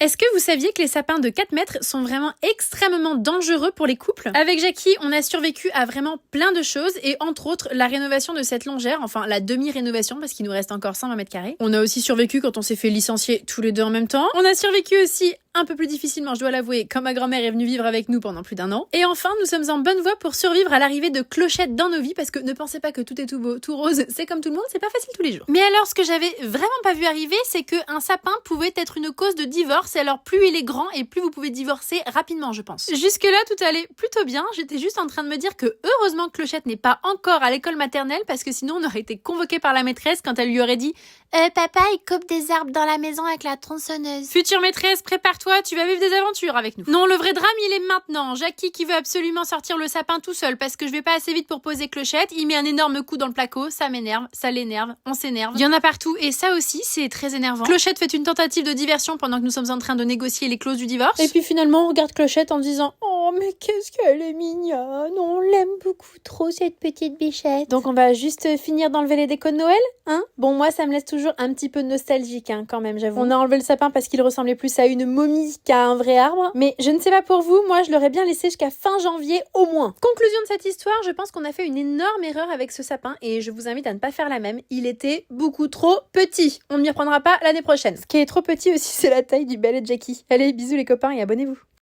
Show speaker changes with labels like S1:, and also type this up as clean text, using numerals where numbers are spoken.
S1: Est-ce que vous saviez que les sapins de 4 mètres sont vraiment extrêmement dangereux pour les couples? Avec Jackie, on a survécu à vraiment plein de choses et entre autres la rénovation de cette longère, enfin la demi-rénovation parce qu'il nous reste encore 120 mètres carrés. On a aussi survécu quand on s'est fait licencier tous les deux en même temps. On a survécu aussi un peu plus difficilement, je dois l'avouer, quand ma grand-mère est venue vivre avec nous pendant plus d'1 an. Et enfin, nous sommes en bonne voie pour survivre à l'arrivée de Clochette dans nos vies parce que ne pensez pas que tout est tout beau, tout rose, c'est comme tout le monde, c'est pas facile tous les jours. Mais alors, ce que j'avais vraiment pas vu arriver, c'est qu'un sapin pouvait être une cause de divorce et alors plus il est grand et plus vous pouvez divorcer rapidement, je pense. Jusque-là, tout allait plutôt bien, j'étais juste en train de me dire que heureusement Clochette n'est pas encore à l'école maternelle parce que sinon on aurait été convoqué par la maîtresse quand elle lui aurait dit
S2: Papa, il coupe des arbres dans la maison avec la tronçonneuse.
S1: Future maîtresse, prépare-toi, tu vas vivre des aventures avec nous. Non, le vrai drame, il est maintenant. Jackie qui veut absolument sortir le sapin tout seul parce que je vais pas assez vite pour poser Clochette. Il met un énorme coup dans le placo, ça m'énerve, ça l'énerve, on s'énerve. Il y en a partout et ça aussi, c'est très énervant. Clochette fait une tentative de diversion pendant que nous sommes en train de négocier les clauses du divorce. Et puis finalement, on regarde Clochette en disant oh, mais qu'est-ce qu'elle est mignonne, on l'aime beaucoup trop cette petite bichette. Donc on va juste finir d'enlever les décos de Noël, hein? Bon, moi ça me laisse toujours un petit peu nostalgique, hein, quand même, j'avoue. On a enlevé le sapin parce qu'il ressemblait plus à une momie qu'à un vrai arbre. Mais je ne sais pas pour vous, moi je l'aurais bien laissé jusqu'à fin janvier au moins. Conclusion de cette histoire, je pense qu'on a fait une énorme erreur avec ce sapin et je vous invite à ne pas faire la même. Il était beaucoup trop petit. On ne m'y reprendra pas l'année prochaine. Ce qui est trop petit aussi, c'est la taille du balai de Jackie. Allez, bisous les copains et abonnez-vous.